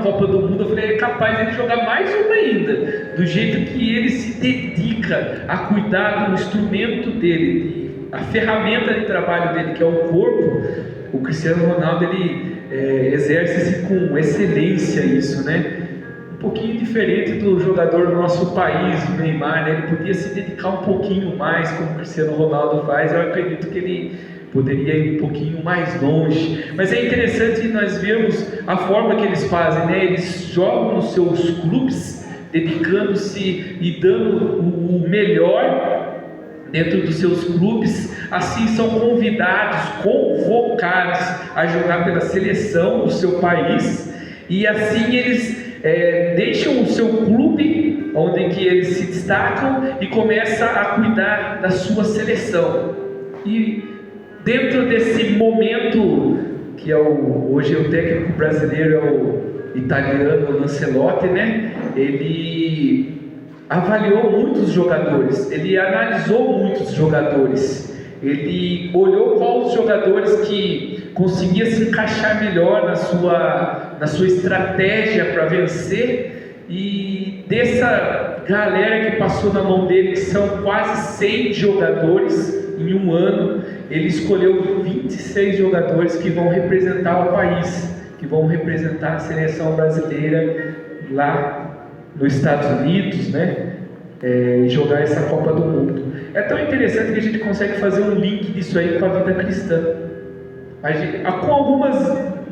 Copa do Mundo, eu falei, é capaz de jogar mais uma ainda, do jeito que ele se dedica a cuidar do instrumento dele, a ferramenta de trabalho dele, que é o corpo. O Cristiano Ronaldo, ele exerce com excelência isso, né? Um pouquinho diferente do jogador do nosso país, o Neymar, né? Ele podia se dedicar um pouquinho mais, como o Cristiano Ronaldo faz. Eu acredito que ele poderia ir um pouquinho mais longe, mas é interessante nós vermos a forma que eles fazem, né? Eles jogam nos seus clubes, dedicando-se e dando o melhor dentro dos seus clubes. Assim são convidados, convocados a jogar pela seleção do seu país, e assim eles deixam o seu clube, onde que eles se destacam, e começam a cuidar da sua seleção. E dentro desse momento, que hoje o técnico brasileiro é o italiano Ancelotti, né? Ele avaliou muitos jogadores, ele analisou muitos jogadores, ele olhou quais os jogadores que conseguiam se encaixar melhor na sua estratégia para vencer, e dessa galera que passou na mão dele, que são quase 100 jogadores em um ano, ele escolheu 26 jogadores que vão representar o país, que vão representar a seleção brasileira lá nos Estados Unidos, né? E jogar essa Copa do Mundo. É tão interessante que a gente consegue fazer um link disso aí com a vida cristã. Com algumas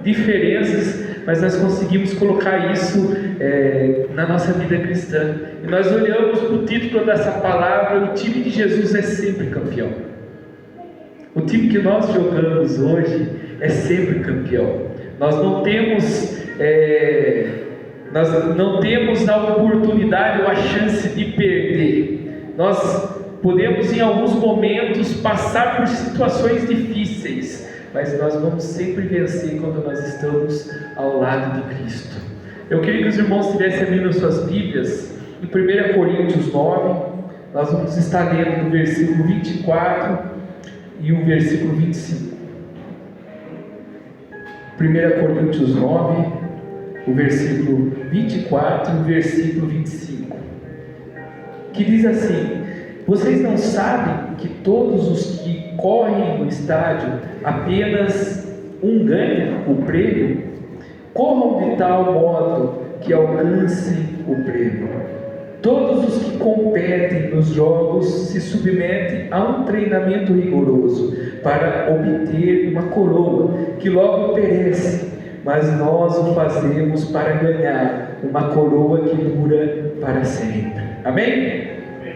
diferenças, mas nós conseguimos colocar isso na nossa vida cristã. E nós olhamos para o título dessa palavra: o time de Jesus é sempre campeão. O time que nós jogamos hoje é sempre campeão. Nós não temos a oportunidade ou a chance de perder. Nós podemos em alguns momentos passar por situações difíceis, mas nós vamos sempre vencer quando nós estamos ao lado de Cristo. Eu queria que os irmãos estivessem abrindo suas Bíblias em 1 Coríntios 9. Nós vamos estar lendo o versículo 24 e o versículo 25. 1 Coríntios 9, o versículo 24 e o versículo 25, que diz assim: vocês não sabem que todos os que correm no estádio, apenas um ganha o prêmio? Corram de tal modo que alcancem o prêmio. Todos os que competem nos jogos se submetem a um treinamento rigoroso para obter uma coroa que logo perece, mas nós o fazemos para ganhar uma coroa que dura para sempre. Amém?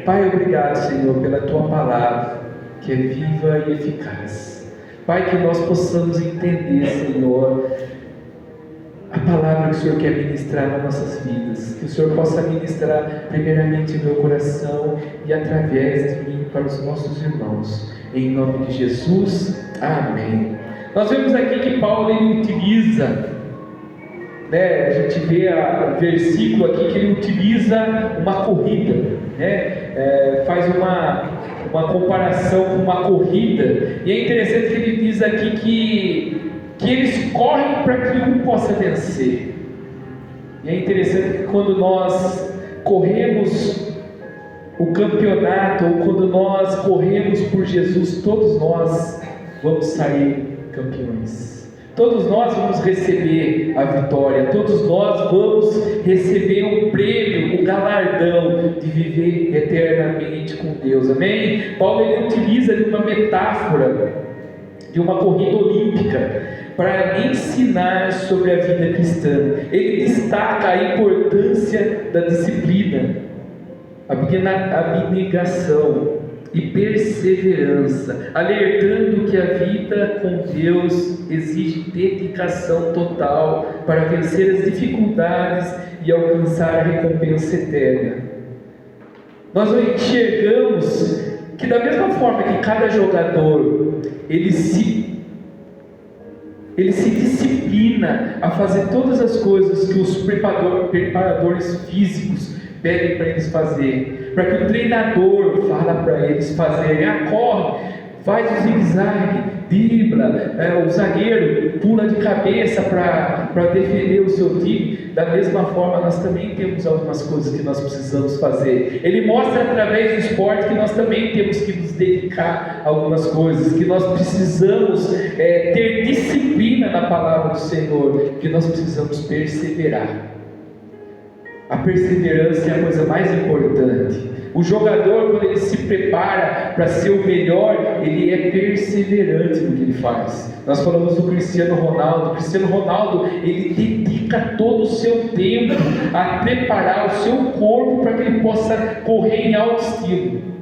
Pai, obrigado, Senhor, pela Tua palavra, que é viva e eficaz. Pai, que nós possamos entender, Senhor, a palavra que o Senhor quer ministrar nas nossas vidas, que o Senhor possa ministrar primeiramente no meu coração e através de mim para os nossos irmãos. Em nome de Jesus, amém. Nós vemos aqui que Paulo ele utiliza, a gente vê o versículo aqui que ele utiliza uma corrida, faz uma comparação com uma corrida, e é interessante que ele diz aqui que eles correm para que um possa vencer. E é interessante que quando nós corremos o campeonato, ou quando nós corremos por Jesus, todos nós vamos sair campeões. Todos nós vamos receber a vitória, todos nós vamos receber o prêmio, o galardão de viver eternamente com Deus. Amém? Paulo ele utiliza uma metáfora de uma corrida olímpica para ensinar sobre a vida cristã. Ele destaca a importância da disciplina, abnegação e perseverança, alertando que a vida com Deus exige dedicação total para vencer as dificuldades e alcançar a recompensa eterna. Nós enxergamos que da mesma forma que cada jogador ele se disciplina a fazer todas as coisas que os preparadores físicos pedem para eles fazer, para que o treinador fala para eles fazerem. Corre, faz o zigue-zague, dribla, o zagueiro pula de cabeça para defender o seu time. da mesma forma nós também temos algumas coisas que nós precisamos fazer. Ele mostra através do esporte que nós também temos que nos dedicar a algumas coisas, que nós precisamos ter disciplina na palavra do Senhor, que nós precisamos perseverar. A perseverança é a coisa mais importante. O jogador, quando ele se prepara para ser o melhor, ele é perseverante no que ele faz. Nós falamos do Cristiano Ronaldo. O Cristiano Ronaldo, ele dedica todo o seu tempo a preparar o seu corpo para que ele possa correr em alto estilo.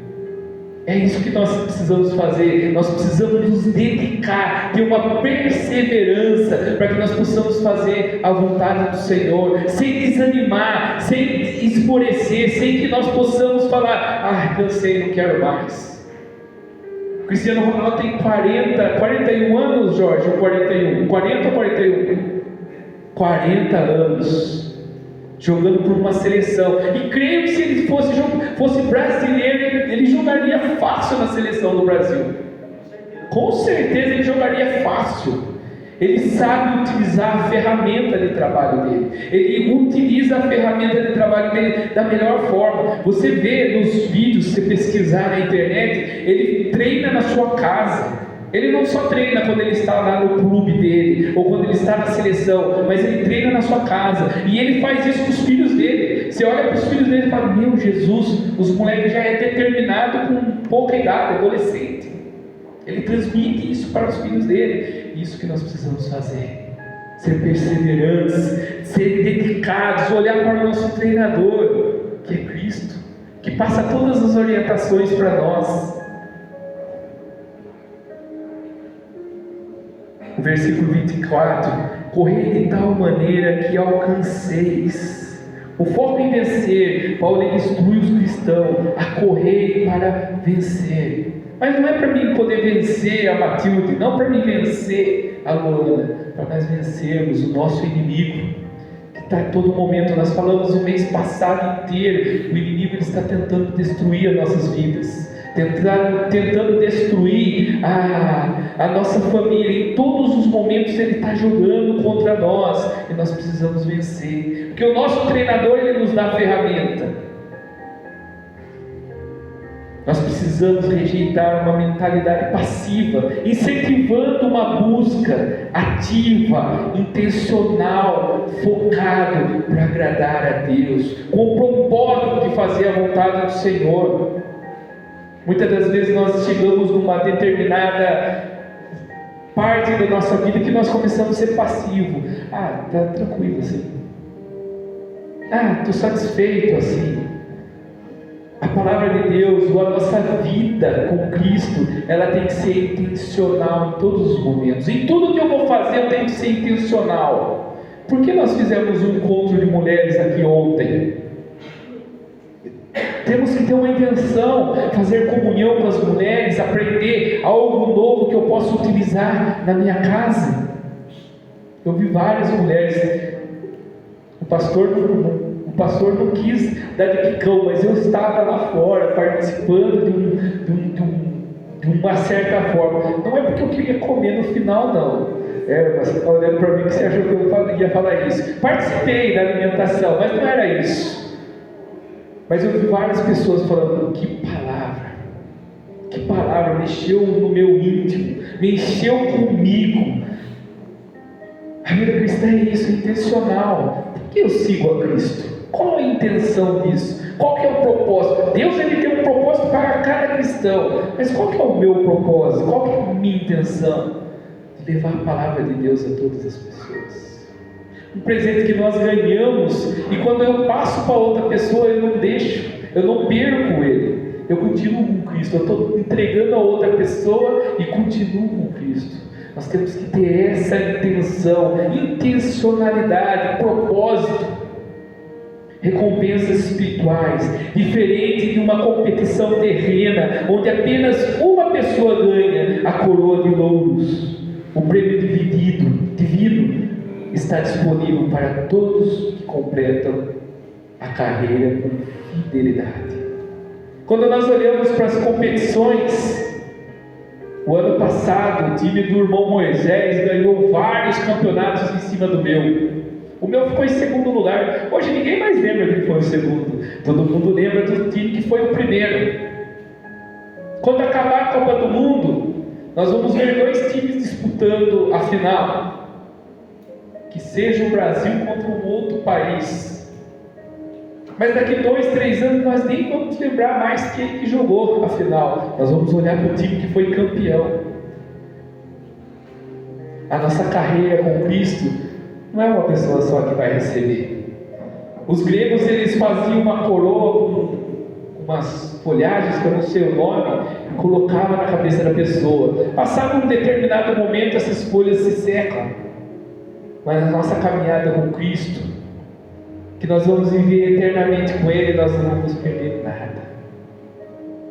É isso que nós precisamos fazer. Nós precisamos nos dedicar, ter uma perseverança para que nós possamos fazer a vontade do Senhor, sem desanimar, sem esmorecer, sem que nós possamos falar: cansei, não quero mais. O Cristiano Ronaldo tem 41 anos, Jorge, ou 41? 40 ou 41? 40 anos. Jogando por uma seleção, e creio que se ele fosse brasileiro, ele jogaria fácil na seleção do Brasil. Com certeza ele jogaria fácil. Ele sabe utilizar a ferramenta de trabalho dele. Ele utiliza a ferramenta de trabalho dele da melhor forma. Você vê nos vídeos, se pesquisar na internet, ele treina na sua casa. Ele não só treina quando ele está lá no clube dele, ou quando ele está na seleção, mas ele treina na sua casa, e ele faz isso com os filhos dele. Você olha para os filhos dele e fala: meu Jesus, os moleques já é determinado com pouca idade, adolescente. Ele transmite isso para os filhos dele. Isso que nós precisamos fazer: ser perseverantes, ser dedicados, olhar para o nosso treinador, que é Cristo, que passa todas as orientações para nós. O versículo 24: correi de tal maneira que alcanceis. O foco em vencer, Paulo instrui os cristãos a correr para vencer. Mas não é para mim poder vencer a Matilde, não para mim vencer a Luana, para nós vencermos o nosso inimigo, que está a todo momento. Nós falamos o mês passado inteiro, o inimigo está tentando destruir as nossas vidas, tentando destruir a nossa família. Em todos os momentos ele está jogando contra nós, e nós precisamos vencer, porque o nosso treinador, ele nos dá a ferramenta. Nós precisamos rejeitar uma mentalidade passiva, incentivando uma busca ativa, intencional, focado para agradar a Deus, com o propósito de fazer a vontade do Senhor. Muitas das vezes nós chegamos numa determinada parte da nossa vida que nós começamos a ser passivo. Tá tranquilo assim. Estou satisfeito assim. A palavra de Deus, ou a nossa vida com Cristo, ela tem que ser intencional em todos os momentos. Em tudo que eu vou fazer, eu tenho que ser intencional. Por que nós fizemos um encontro de mulheres aqui ontem? Temos que ter uma intenção, fazer comunhão com as mulheres, aprender algo novo que eu possa utilizar na minha casa. Eu vi várias mulheres. O pastor não quis dar de picão, mas eu estava lá fora participando de uma certa forma. Não é porque eu queria comer no final, não. Mas você está olhando para mim que você achou que eu ia falar isso. Participei da alimentação, mas não era isso. Mas eu vi várias pessoas falando: que palavra, mexeu no meu íntimo, mexeu comigo. A vida cristã é isso, é intencional. Por que eu sigo a Cristo? Qual a intenção disso? Qual que é o propósito? Deus, ele tem um propósito para cada cristão, mas qual que é o meu propósito? Qual que é a minha intenção? De levar a palavra de Deus a todas as pessoas. Um presente que nós ganhamos, e quando eu passo para outra pessoa, eu não deixo, eu não perco ele, eu continuo com Cristo. Eu estou entregando a outra pessoa e continuo com Cristo. Nós temos que ter essa intenção, intencionalidade, propósito, recompensas espirituais, diferente de uma competição terrena, onde apenas uma pessoa ganha a coroa de louros. O prêmio divino está disponível para todos que completam a carreira com fidelidade. Quando nós olhamos para as competições, o ano passado o time do irmão Moisés ganhou vários campeonatos em cima do meu. O meu ficou em segundo lugar. Hoje ninguém mais lembra que foi o segundo. Todo mundo lembra do time que foi o primeiro. Quando acabar a Copa do Mundo, nós vamos ver 2 times disputando a final. Que seja o Brasil contra um outro país. Mas daqui 2, 3 anos nós nem vamos lembrar mais quem que jogou a final. Nós vamos olhar para o time que foi campeão. A nossa carreira com Cristo não é uma pessoa só que vai receber. Os gregos, eles faziam uma coroa com umas folhagens, que eu não sei o nome, e colocavam na cabeça da pessoa. Passava um determinado momento, essas folhas se secam. Mas a nossa caminhada com Cristo, que nós vamos viver eternamente com Ele, nós não vamos perder nada.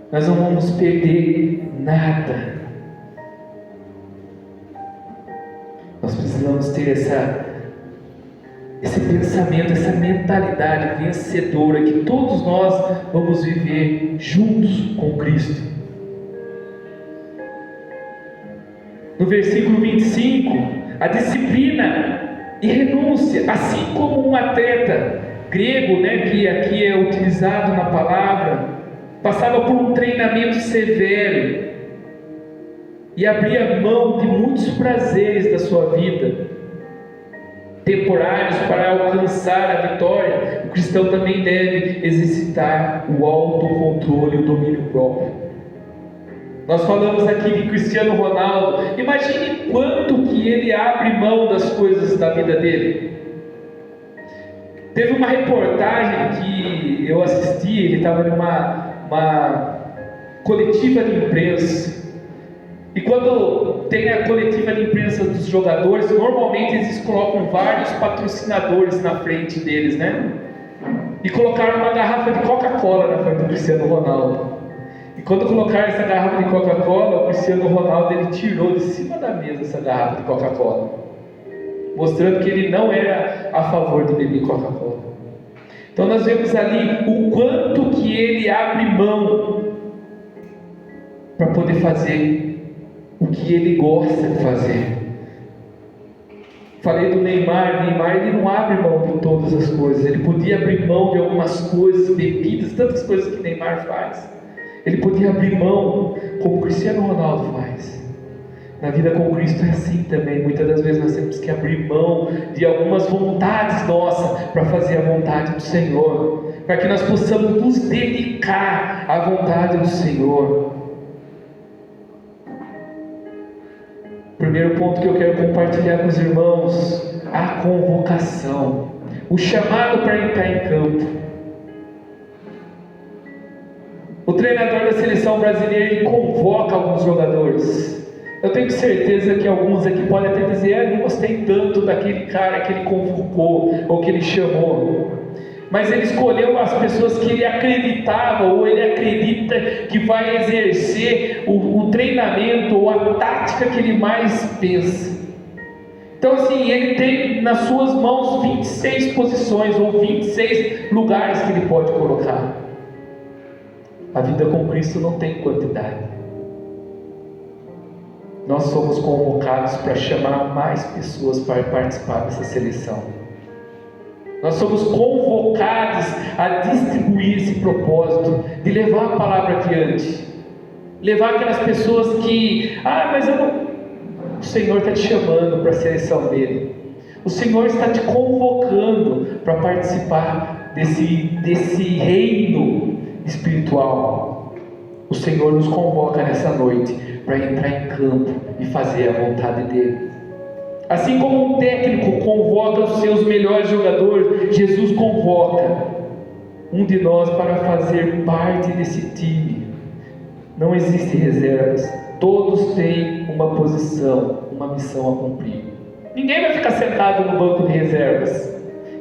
Nós não vamos perder nada. Nós precisamos ter esse pensamento, essa mentalidade vencedora, que todos nós vamos viver juntos com Cristo. No versículo 25, a disciplina e renúncia, assim como um atleta grego, que aqui é utilizado na palavra, passava por um treinamento severo e abria mão de muitos prazeres da sua vida, temporários, para alcançar a vitória, o cristão também deve exercitar o autocontrole e o domínio próprio. Nós falamos aqui de Cristiano Ronaldo. Imagine quanto que ele abre mão das coisas da vida dele. Teve uma reportagem que eu assisti, ele estava numa coletiva de imprensa. E quando tem a coletiva de imprensa dos jogadores, normalmente eles colocam vários patrocinadores na frente deles, E colocaram uma garrafa de Coca-Cola na frente do Cristiano Ronaldo. E quando colocaram essa garrafa de Coca-Cola, o Cristiano Ronaldo, ele tirou de cima da mesa essa garrafa de Coca-Cola, mostrando que ele não era a favor de beber Coca-Cola. Então nós vemos ali o quanto que ele abre mão para poder fazer o que ele gosta de fazer. Falei do Neymar. Neymar, ele não abre mão de todas as coisas. Ele podia abrir mão de algumas coisas, bebidas, tantas coisas que Neymar faz. Ele podia abrir mão, como o Cristiano Ronaldo faz. Na vida com Cristo é assim também. Muitas das vezes nós temos que abrir mão de algumas vontades nossas para fazer a vontade do Senhor, para que nós possamos nos dedicar à vontade do Senhor. Primeiro ponto que eu quero compartilhar com os irmãos: a convocação, o chamado para entrar em campo. O treinador da seleção brasileira, ele convoca alguns jogadores. Eu tenho certeza que alguns aqui podem até dizer: eu não gostei tanto daquele cara que ele convocou ou que ele chamou. Mas ele escolheu as pessoas que ele acreditava ou ele acredita que vai exercer o treinamento ou a tática que ele mais pensa. Então assim, ele tem nas suas mãos 26 posições ou 26 lugares que ele pode colocar. A vida com Cristo não tem quantidade. Nós somos convocados para chamar mais pessoas para participar dessa seleção. Nós somos convocados a distribuir esse propósito de levar a palavra adiante, levar aquelas pessoas que, mas eu não... O Senhor está te chamando para a seleção dele. O Senhor está te convocando para participar desse reino espiritual. O Senhor nos convoca nessa noite para entrar em campo e fazer a vontade dele. Assim como um técnico convoca os seus melhores jogadores, Jesus convoca um de nós para fazer parte desse time. Não existem reservas. Todos têm uma posição, uma missão a cumprir. Ninguém vai ficar sentado no banco de reservas.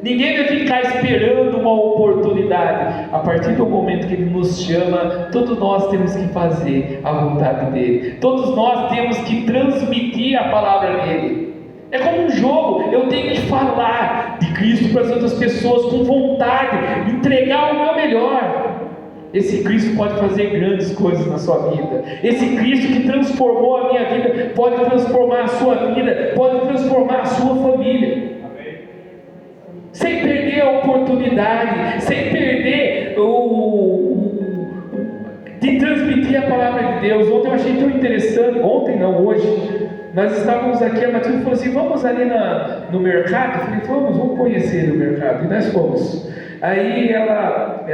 Ninguém vai ficar esperando uma oportunidade. A partir do momento que Ele nos chama, todos nós temos que fazer a vontade dEle. Todos nós temos que transmitir a palavra dEle. É como um jogo. Eu tenho que falar de Cristo para as outras pessoas com vontade, entregar o meu melhor. Esse Cristo pode fazer grandes coisas na sua vida. Esse Cristo que transformou a minha vida pode transformar a sua vida, pode transformar a sua família. sem perder a oportunidade, sem perder de transmitir a palavra de Deus. Ontem eu achei tão interessante, ontem não, hoje, nós estávamos aqui, a Matilde falou assim, vamos ali no mercado? Eu falei, vamos conhecer o mercado, e nós fomos. Aí ela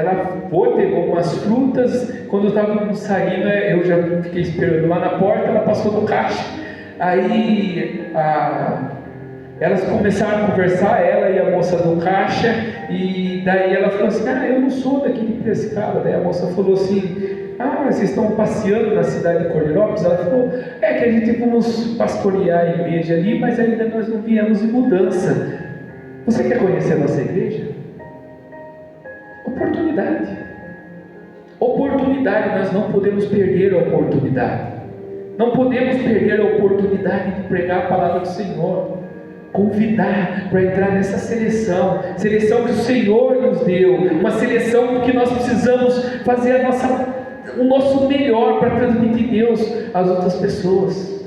foi, pegou umas frutas, quando estávamos saindo, eu já fiquei esperando lá na porta, ela passou no caixa, aí elas começaram a conversar, ela e a moça do caixa, e daí ela falou assim, eu não sou daqui de Piracicaba. Daí a moça falou assim, vocês estão passeando na cidade de Corderópolis? Ela falou, que a gente vamos pastorear a igreja ali, mas ainda nós não viemos em mudança. Você quer conhecer a nossa igreja? Oportunidade, nós não podemos perder a oportunidade. Não podemos perder a oportunidade de pregar a palavra do Senhor. Convidar para entrar nessa seleção que o Senhor nos deu, uma seleção que nós precisamos fazer o nosso melhor para transmitir Deus às outras pessoas.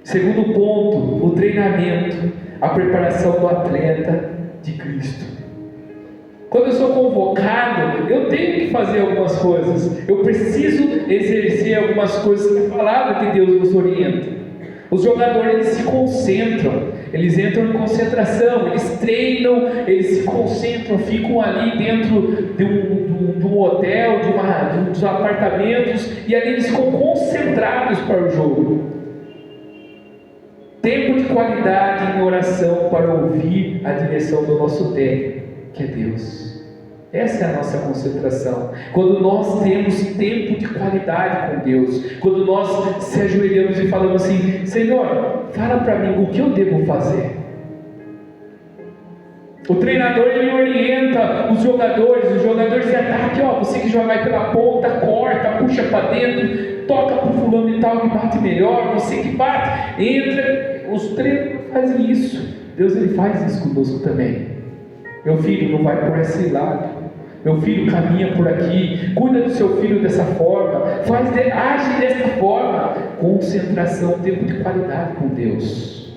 Segundo ponto, o treinamento, a preparação do atleta de Cristo. Quando eu sou convocado, eu tenho que fazer algumas coisas, eu preciso exercer algumas coisas que a palavra de Deus nos orienta. Os jogadores, eles se concentram, eles entram em concentração, eles treinam, eles se concentram, ficam ali dentro de um hotel, dos apartamentos, e ali eles ficam concentrados para o jogo. Tempo de qualidade em oração para ouvir a direção do nosso técnico, que é Deus. Essa é a nossa concentração. Quando nós temos tempo de qualidade com Deus, quando nós se ajoelhamos e falamos assim, Senhor, fala para mim o que eu devo fazer. O treinador, ele orienta os jogadores de ataque, você que joga aí pela ponta, corta, puxa para dentro, toca para o fulano e tal que bate melhor, você que bate, entra. Os treinadores fazem isso. Deus, ele faz isso conosco também. Meu filho, não vai por esse lado. Meu filho, caminha por aqui. Cuida do seu filho dessa forma. Age dessa forma. Concentração, tempo de qualidade com Deus.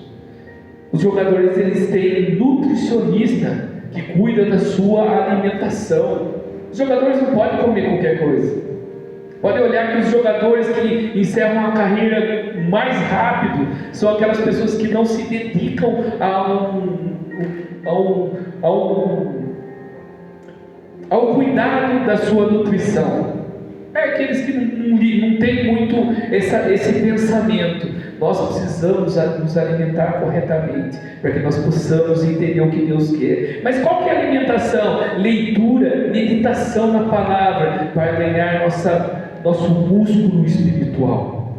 Os jogadores, eles têm nutricionista que cuida da sua alimentação. Os jogadores não podem comer qualquer coisa. Pode olhar que os jogadores que encerram a carreira mais rápido são aquelas pessoas que não se dedicam ao cuidado da sua nutrição. Aqueles que não têm muito esse pensamento. Nós precisamos nos alimentar corretamente para que nós possamos entender o que Deus quer. Mas qual que é a alimentação? Leitura, meditação na palavra para ganhar nosso músculo espiritual.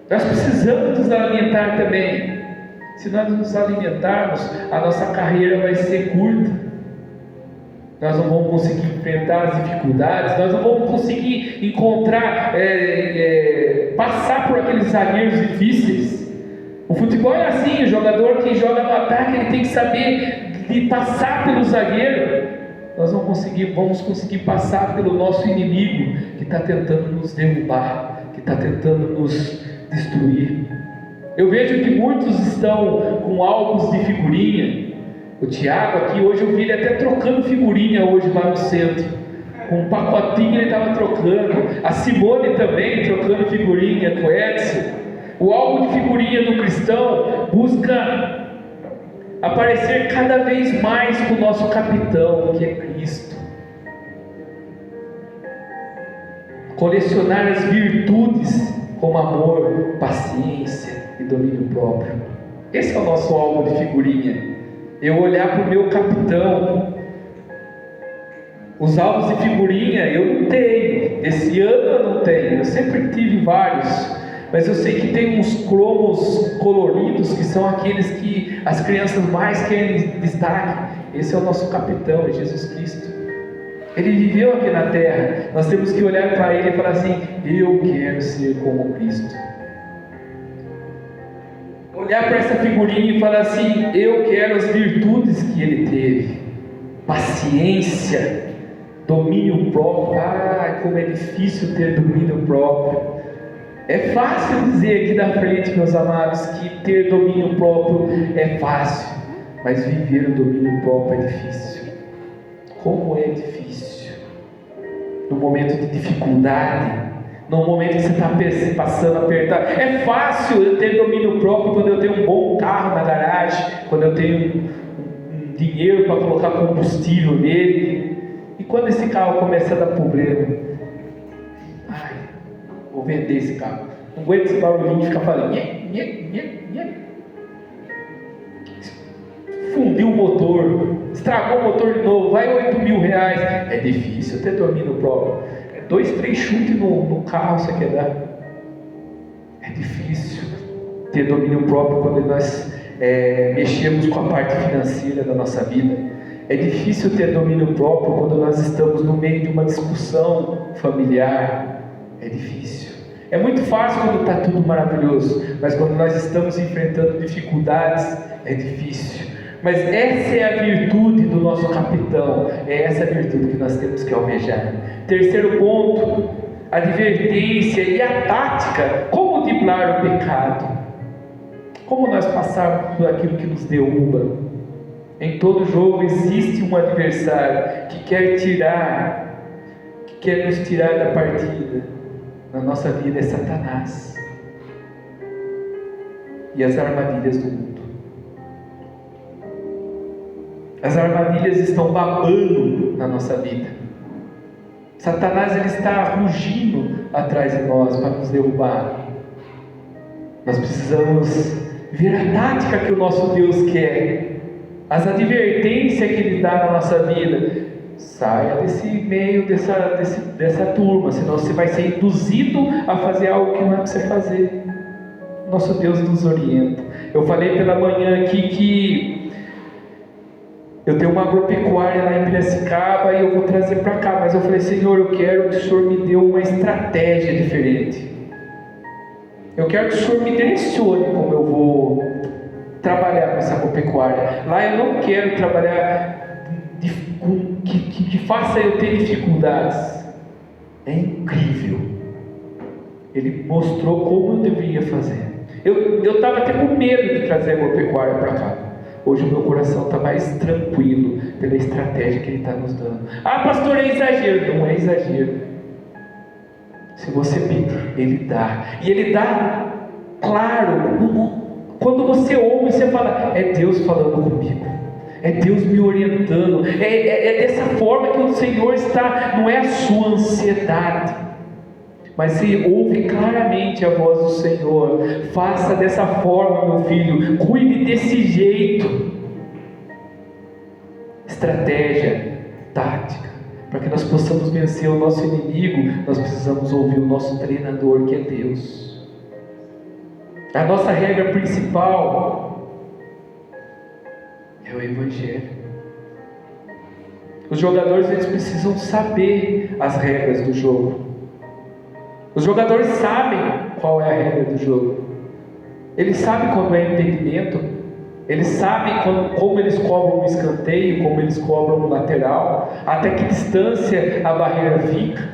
Nós precisamos nos alimentar também. Se nós nos alimentarmos, a nossa carreira vai ser curta. Nós não vamos conseguir enfrentar as dificuldades, nós não vamos conseguir encontrar, passar por aqueles zagueiros difíceis. O futebol é assim, o jogador que joga no ataque, ele tem que saber de passar pelo zagueiro. Nós não vamos conseguir passar pelo nosso inimigo, que está tentando nos derrubar, que está tentando nos destruir. Eu vejo que muitos estão com álbuns de figurinha. O Tiago aqui, hoje eu vi ele até trocando figurinha hoje lá no centro. Com um pacotinho ele estava trocando. A Simone também trocando figurinha com o Edson. O álbum de figurinha do cristão busca aparecer cada vez mais com o nosso capitão, que é Cristo. Colecionar as virtudes como amor, paciência e domínio próprio. Esse é o nosso álbum de figurinha. Eu olhar para o meu capitão. Os álbuns de figurinha eu não tenho. Esse ano eu não tenho. Eu sempre tive vários. Mas eu sei que tem uns cromos coloridos que são aqueles que as crianças mais querem destaque. Esse é o nosso capitão, é Jesus Cristo. Ele viveu aqui na terra. Nós temos que olhar para ele e falar assim: eu quero ser como Cristo. Olhar para essa figurinha e falar assim: eu quero as virtudes que ele teve. Paciência, domínio próprio. Como é difícil ter domínio próprio. É fácil dizer aqui da frente, meus amados, que ter domínio próprio é fácil. Mas viver o domínio próprio é difícil. Como é difícil. No momento de dificuldade, no momento que você está passando apertado. É fácil eu ter domínio próprio quando eu tenho um bom carro na garagem, quando eu tenho um dinheiro para colocar combustível nele. E quando esse carro começa a dar problema, ai, vou vender esse carro. Não aguento esse barulhinho de ficar falando, fundiu o motor, estragou o motor de novo, vai R$8.000. É difícil ter domínio próprio. 2, 3 chutes no carro você quer dar. É difícil ter domínio próprio quando nós mexemos com a parte financeira da nossa vida. É difícil ter domínio próprio quando nós estamos no meio de uma discussão familiar. É difícil. É muito fácil quando está tudo maravilhoso, mas quando nós estamos enfrentando dificuldades, é difícil. Mas essa é a virtude do nosso capitão, é essa a virtude que nós temos que almejar. Terceiro ponto, a advertência e a tática, como driblar o pecado, como nós passarmos por aquilo que nos derruba. Em todo jogo existe um adversário que quer nos tirar da partida. Na nossa vida é Satanás e as armadilhas do mundo. As armadilhas estão babando na nossa vida. Satanás ele está rugindo atrás de nós para nos derrubar. Nós precisamos ver a tática que o nosso Deus quer, as advertências que Ele dá na nossa vida. Saia desse meio, dessa turma, senão você vai ser induzido a fazer algo que não é para você fazer. Nosso Deus nos orienta. Eu falei pela manhã aqui que eu tenho uma agropecuária lá em Piracicaba e eu vou trazer para cá, mas eu falei, Senhor, eu quero que o Senhor me dê uma estratégia diferente. Eu quero que o Senhor me direcione como eu vou trabalhar com essa agropecuária. Lá eu não quero trabalhar que faça eu ter dificuldades. É incrível. Ele mostrou como eu deveria fazer. Eu estava até com medo de trazer a agropecuária para cá. Hoje o meu coração está mais tranquilo pela estratégia que Ele está nos dando. Ah, pastor, é exagero. Não é exagero. Se você pedir, Ele dá. E Ele dá, claro. Quando você ouve, você fala, é Deus falando comigo. É Deus me orientando. É dessa forma que o Senhor está. Não é a sua ansiedade. Mas se ouve claramente a voz do Senhor. Faça dessa forma, meu filho. Cuide desse jeito. Estratégia, tática. Para que nós possamos vencer o nosso inimigo, nós precisamos ouvir o nosso treinador, que é Deus. A nossa regra principal é o Evangelho. Os jogadores eles precisam saber as regras do jogo. Os jogadores sabem qual é a regra do jogo. Eles sabem quando é impedimento. Eles sabem como eles cobram um escanteio, como eles cobram um lateral, até que distância a barreira fica.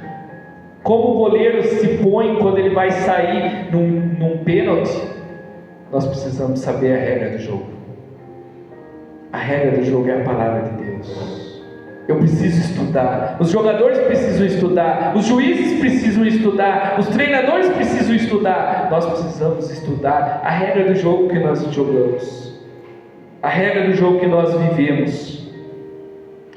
Como o goleiro se põe quando ele vai sair num pênalti. Nós precisamos saber a regra do jogo. A regra do jogo é a palavra de Deus. Eu preciso estudar, os jogadores precisam estudar, os juízes precisam estudar, os treinadores precisam estudar. Nós precisamos estudar a regra do jogo que nós jogamos, a regra do jogo que nós vivemos.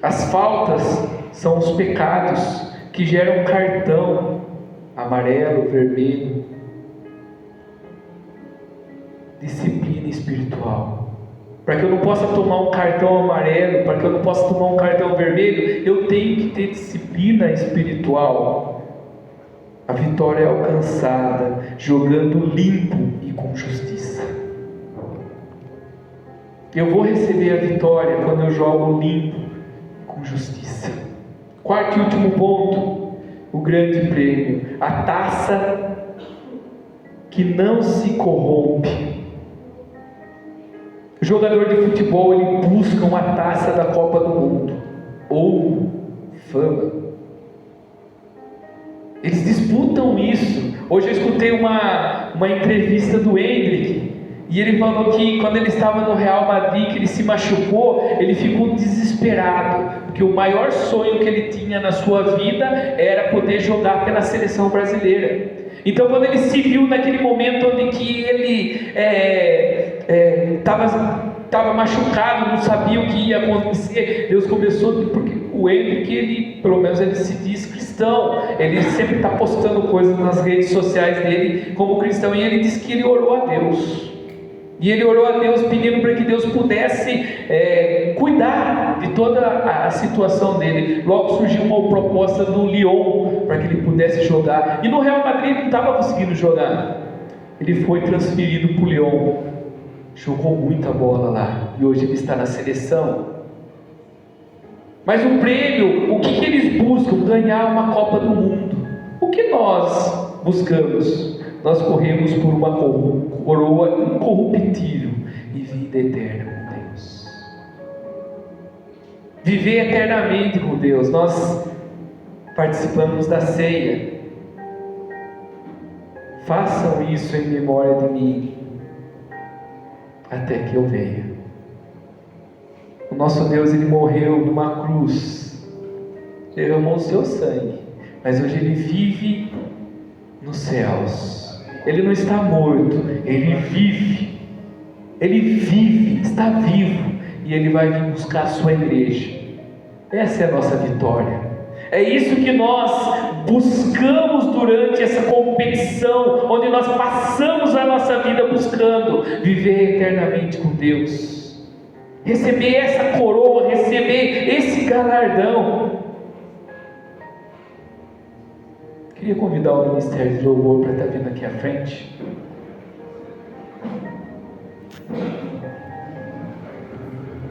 As faltas são os pecados que geram cartão amarelo, vermelho. Disciplina espiritual. Para que eu não possa tomar um cartão amarelo, para que eu não possa tomar um cartão vermelho, eu tenho que ter disciplina espiritual. A vitória é alcançada jogando limpo e com justiça. Eu vou receber a vitória quando eu jogo limpo e com justiça. Quarto e último ponto, o grande prêmio, a taça que não se corrompe. O jogador de futebol ele busca uma taça da Copa do Mundo, ouro, fama. Eles disputam isso. Hoje eu escutei uma entrevista do Hendrick E ele falou que quando ele estava no Real Madrid, que ele se machucou, ele ficou desesperado, porque o maior sonho que ele tinha na sua vida era poder jogar pela seleção brasileira. Então, quando ele se viu naquele momento onde que ele estava machucado, não sabia o que ia acontecer, Deus começou, porque o Henrique, ele, pelo menos ele se diz cristão, ele sempre está postando coisas nas redes sociais dele como cristão, e ele disse que ele orou a Deus. E ele orou a Deus pedindo para que Deus pudesse cuidar de toda a situação dele. Logo surgiu uma proposta do Lyon para que ele pudesse jogar. E no Real Madrid ele não estava conseguindo jogar. Ele foi transferido para o Lyon. Jogou muita bola lá. E hoje ele está na seleção. Mas o prêmio, o que eles buscam? Ganhar uma Copa do Mundo. O que nós buscamos? Nós corremos por uma coroa incorruptível e vida eterna com Deus. Viver eternamente com Deus. Nós participamos da ceia. Façam isso em memória de mim, até que eu venha. O nosso Deus, Ele morreu numa cruz, derramou o seu sangue, mas hoje Ele vive nos céus. Ele não está morto, Ele vive. Ele vive, está vivo, e Ele vai vir buscar a sua igreja. Essa é a nossa vitória. É isso que nós buscamos durante essa competição, onde nós passamos a nossa vida buscando viver eternamente com Deus, receber essa coroa, receber esse galardão. Queria convidar o Ministério de Louvor para estar vindo aqui à frente.